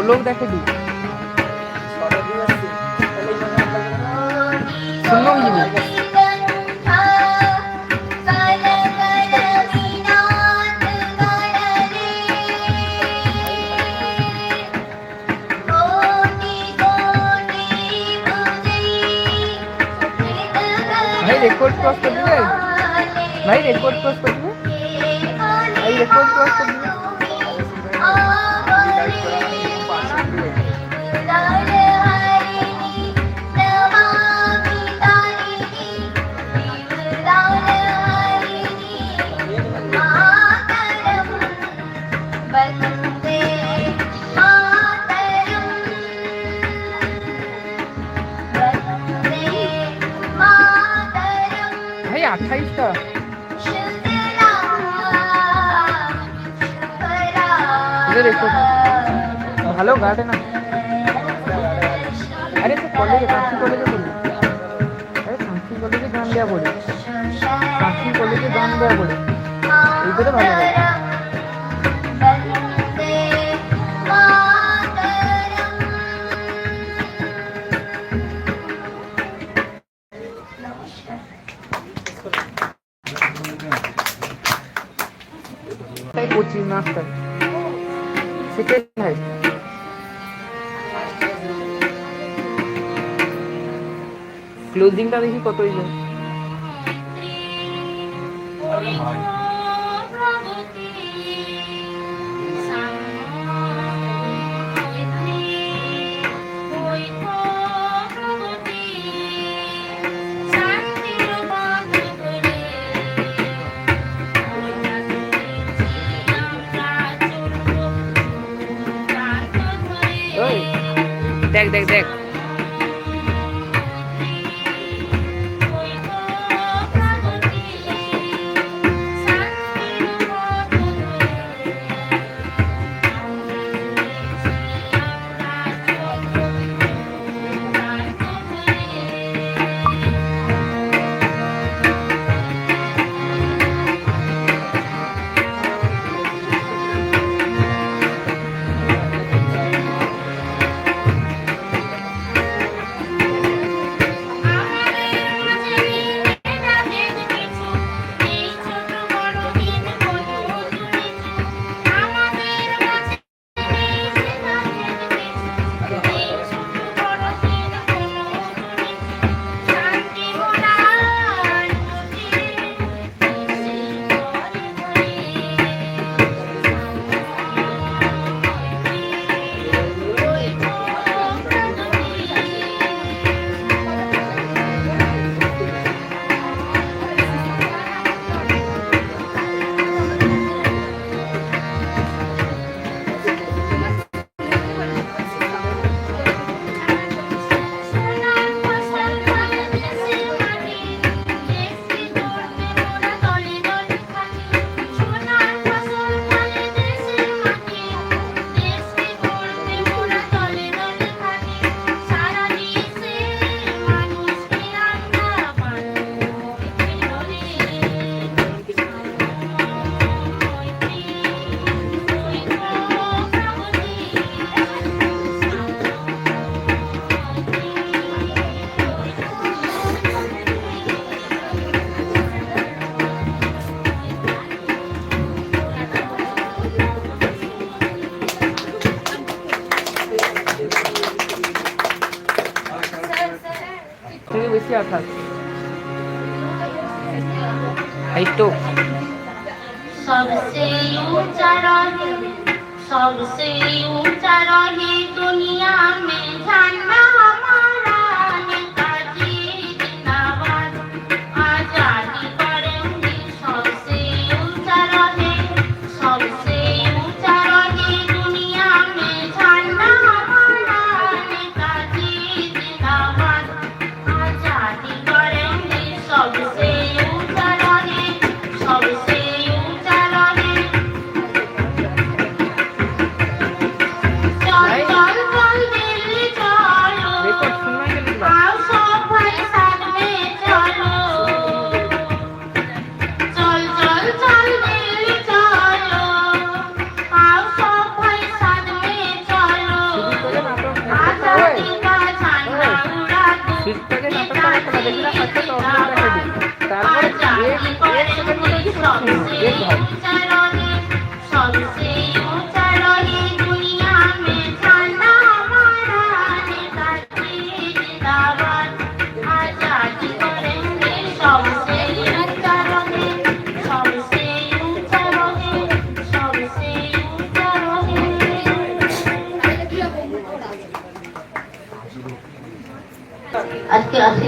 लोग देखे दी सुन लो ये भाई रिकॉर्ड क्रॉस कर दिया भाई रिकॉर्ड क्रॉस कर दिया भाई रिकॉर्ड क्रॉस कर दिया भाई 28টা ভালো গাটে না আরে তো কলেজে কাঁচি কলেজে পড়ি আরে কাঁচি কলেজে গান দেওয়া পড়ি কাঁচি কলেজে গান দেওয়া পড়ি এইটা তো ভালো লাগে कोचिंग मास्टर सेकेंड है ক্লোজিংটা দেখি কত হইলো देख देख देख বেশি আঠাশ এই তো सबसे ऊंचा रहे दुनिया में झंडा हमारा नेताजी जिंदाबाद आजादी करेंगे सबसे ऊंचा रहे दुनिया में झंडा हमारा नेताजी जिंदाबाद आजादी करेंगे सबसे ऊंचा रहे चल चल चल दिल्ली चलो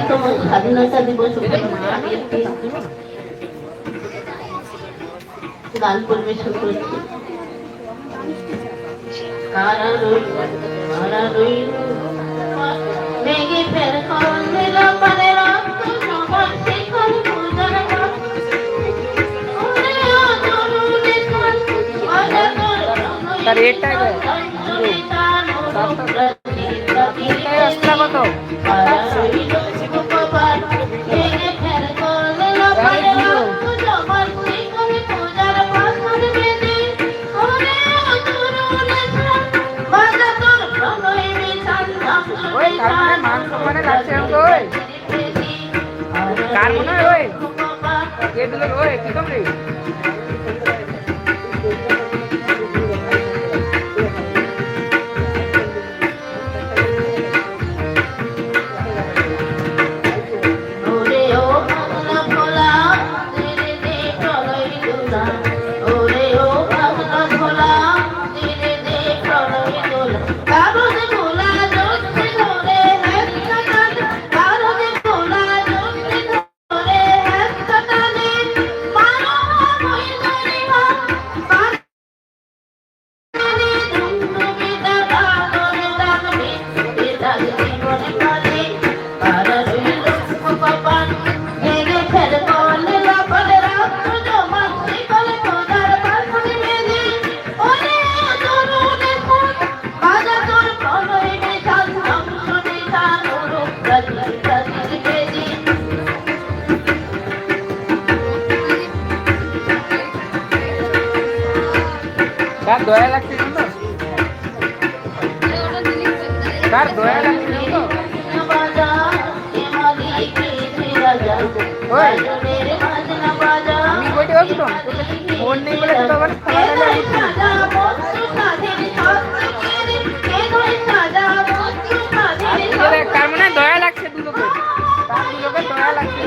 40তম স্বাধীনতা দিবস উপলক্ষে আমি একটি গান পরিবেশন করছি। কারা রইল মেঘে ফের করল পারে রক্ত সবার শিখর পূজার তার এটাই কত মানে লাগছে কার মনে হয় ওই কে দিল ওই কি কমলি কার দয়া লাগছে তো কার দয়া লাগছে তো ওই আমি বইতে বসি তো ফোন নেই বলে তো আবার কার মনে দয়া লাগছে দুটোকে তার দুটোকে দয়া লাগছে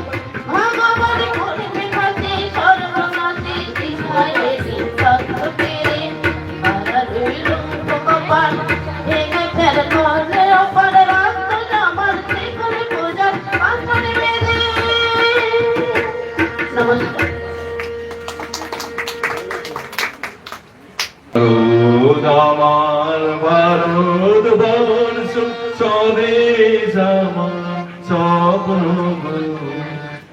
আমার ভারত বর্ষ স্বদেশ আমার স্বপ্ন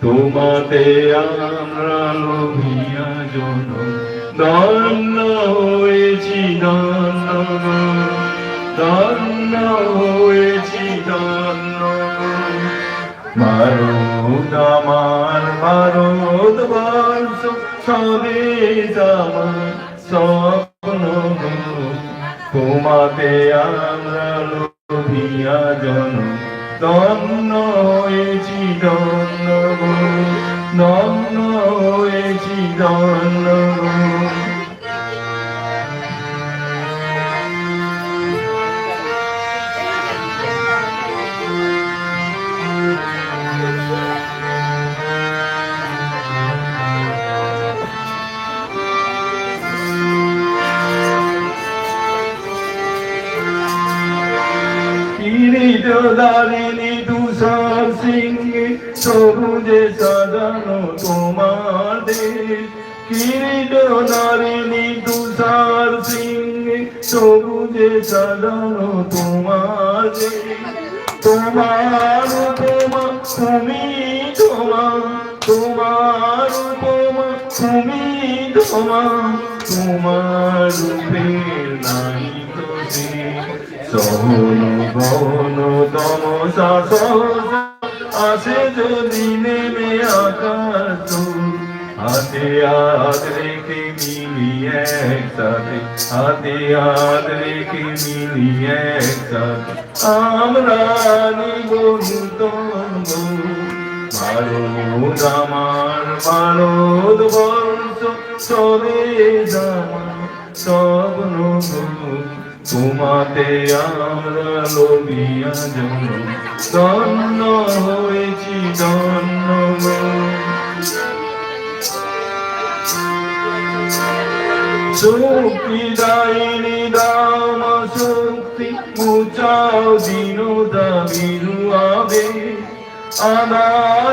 তোমাতে আমরা লোভিয়া জন ধন্য হয়েছি ধন্য হয়েছি ধন্য ভারত আমার ভারত বর্ষ স্বদেশ আমার স্বপ্ন তোমাতে আমরা লোভিয়া জন ধন্য হয়েছি ধন্য হয়েছি ধন্য দারিণী তুষার সিংহ সবুজে সাজানো তোমার দেশ কিরিট দারিণী তুষার সিংহ সবুজে সাজানো তোমার দেশ তোমার উপমা তুমি তোমার উপমা তুমি তোমার রূপের নাই তো সহন গহন তমসা সহসা আসে যদি নেমে আকাশ হাতে হাত রেখে মিলি একসাথে হাতে হাত রেখে মিলি একসাথে আমরা নিব নূতন ভারত আমার ভারত বর্ষ স্বদেশ আমার স্বপ্ন তোমাতে আমরা লোভিয়া জন ধন্য হয়েছি ধন্য শক্তি দায়িনী দাম শক্তি মুচাও দিন দাবিরু আবে আদা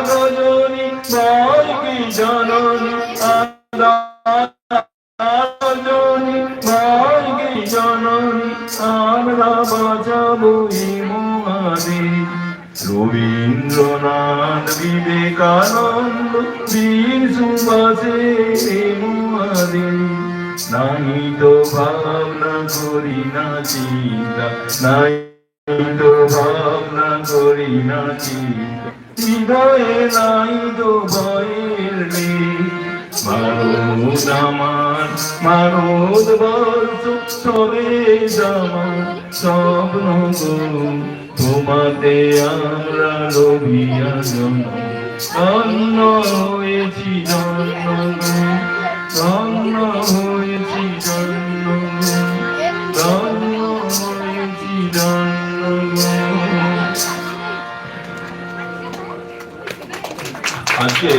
রজনী ভয় কি জননী আদা রজনী ভয় কি জননী আমরা বাজাবো এই মহাদেব রবীন্দ্রনাথ বিবেকানন্দ বীর সুভাষে মহাদেব নাই তো ভাবনা করি না চিন্তা নাই তো ভাবনা করি না চিন্তা হৃদয়ে নাই তো ভয়ের নেই মানব আমার মানব বর্ষ সবে আমার স্বপ্ন গো তোমাতে আমরা লোভিয়া জন্ম ধন্য হয়েছি জন্ম ধন্য হয়েছি জন্ম ধন্য হয়েছি জন্ম। আজকে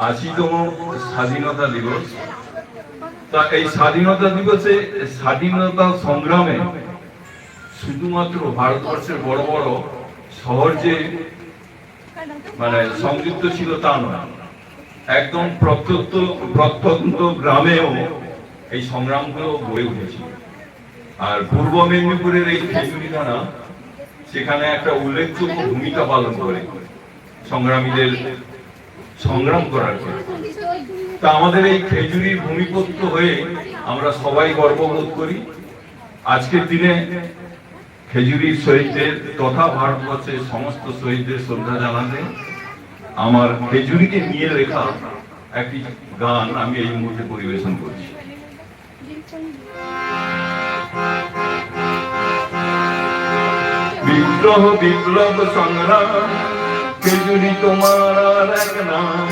80তম স্বাধীনতা দিবস। তা এই স্বাধীনতা দিবসে স্বাধীনতা সংগ্রামে শুধুমাত্র ভারতবর্ষের বড় বড় শহর যে মানে সংযুক্ত ছিল তা নয়, একদম প্রত্যন্ত গ্রামেও এই সংগ্রামগুলো গড়ে উঠেছিল। আর পূর্ব মেদিনীপুরের এই খেজুরি থানা সেখানে একটা উল্লেখযোগ্য ভূমিকা পালন করে সংগ্রামীদের সংগ্রাম করার ক্ষেত্রে। তা আমাদের এই খেজুরির ভূমিপুত্র হয়ে আমরা সবাই গর্ববোধ করি। আজকের দিনে খেজুরির শহীদদের তথা ভারতবর্ষের সমস্ত শহীদদের শ্রদ্ধা জানাতে আমার খেজুরিকে নিয়ে লেখা একটি গান আমি এই মুহূর্তে পরিবেশন করছি। বিদ্রোহ বিপ্লব সংগ্রাম খেজুরি তোমার আর এক নাম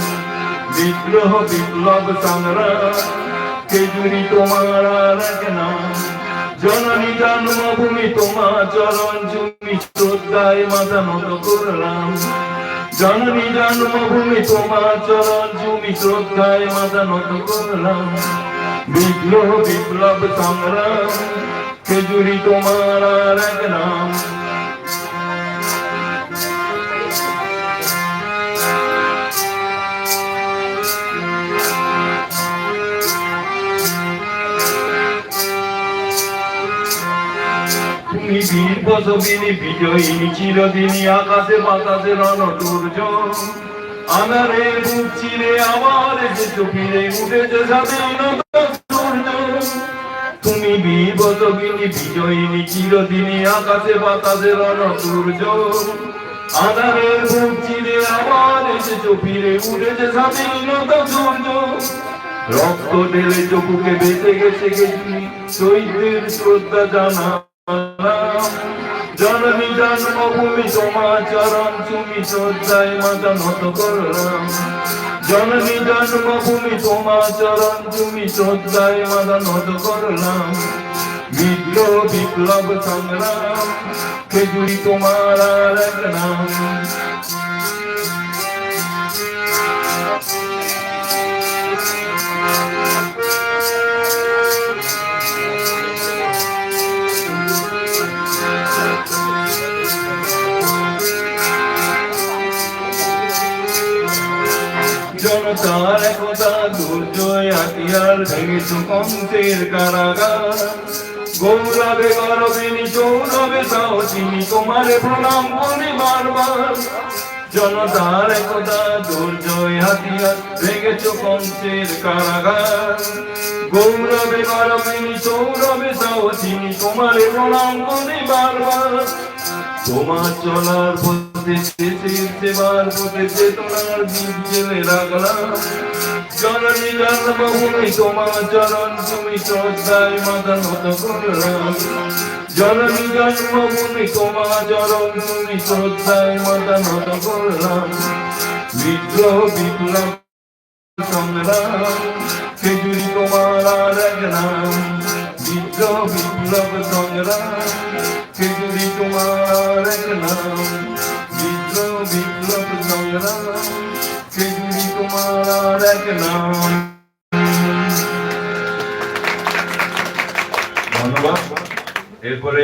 বিদ্রোহ বিপ্লব সংগ্রাম খেজুরি তোমার আর এক নাম জননী জন্মভূমি তোমার চরণ চুমি শ্রদ্ধায় মাথা নত করলাম জননী জন্মভূমি তোমার চরণ চুমি শ্রদ্ধায় মাথা নত করলাম বিদ্রোহ বিপ্লব সংগ্রাম খেজুরি তোমার আর এক নাম তুমি বীর বসবিনী বিজয়িনী চিরদিনী আকাশে বাতাসে রণটুর্য আধারে বুক চিরে আবার এসেছো ফিরে উঠেছে স্বাধীনতা সূর্য তুমি বীর বসবিনী বিজয়িনী চিরদিনী আকাশে বাতাসে রণটুর্য আধারে বুক চিরে আবার এসেছো ফিরে উঠেছে স্বাধীনতা সূর্য রক্ত ঢেলে চোখে বেঁচে গেছে গেছি শহীদদের শ্রদ্ধা জানা জননী জন্মভূমি তোমার চরণ চুমি শ্রদ্ধায় মাথা নত করলাম জননী জন্মভূমি তোমার চরণ চুমি শ্রদ্ধায় মাথা নত করলাম বিদ্রোহ বিপ্লব সংগ্রাম খেজুরি তোমার আর এক নাম জনতার একতা দুর্জয় হাতিয়ার ভেঙেছো কণ্ঠের কারাগার গৌরবে গৌরবিনী সৌরভে সাহসিনী তোমারে প্রণাম করি বারবার জনতার একতা দুর্জয় হাতিয়ার ভেঙেছো কণ্ঠের কারাগার গৌরবে গৌরবিনী সৌরভে সাহসিনী তোমারে প্রণাম করি বারবার তোমার চলার পথে সেবার পথে চেতনার দ্বীপ জেলে রাখলাম জননী জন্মভূমি তোমার চরণ তুমি শ্রদ্ধায় মাথা নত করলাম জননী জন্মভূমি তোমার চরণ তুমি শ্রদ্ধায় মাথা নত করলাম বিদ্রোহ বিপ্লব সংগ্রাম খেজুরি তোমার আর এক নাম বিদ্রোহ বিপ্লব সংগ্রাম খেজুরি তোমার এক নাম বিদ্রোহ বিপ্লব সংগ্রাম খেজুরি তোমার এক নাম। ধন্যবাদ। এরপরে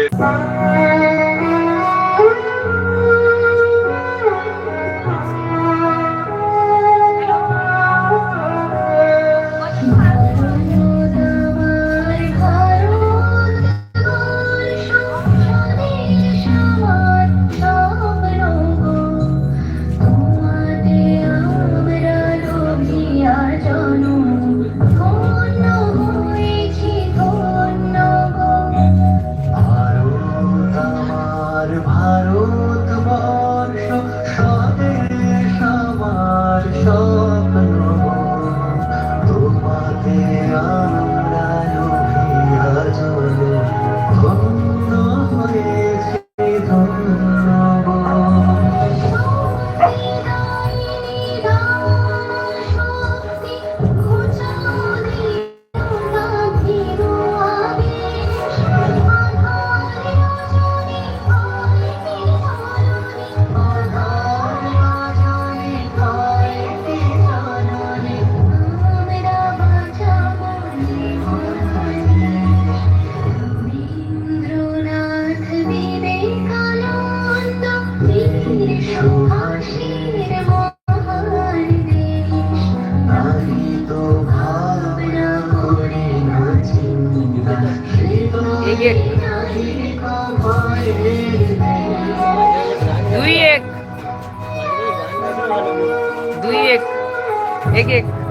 एक एक दुई एक एक एक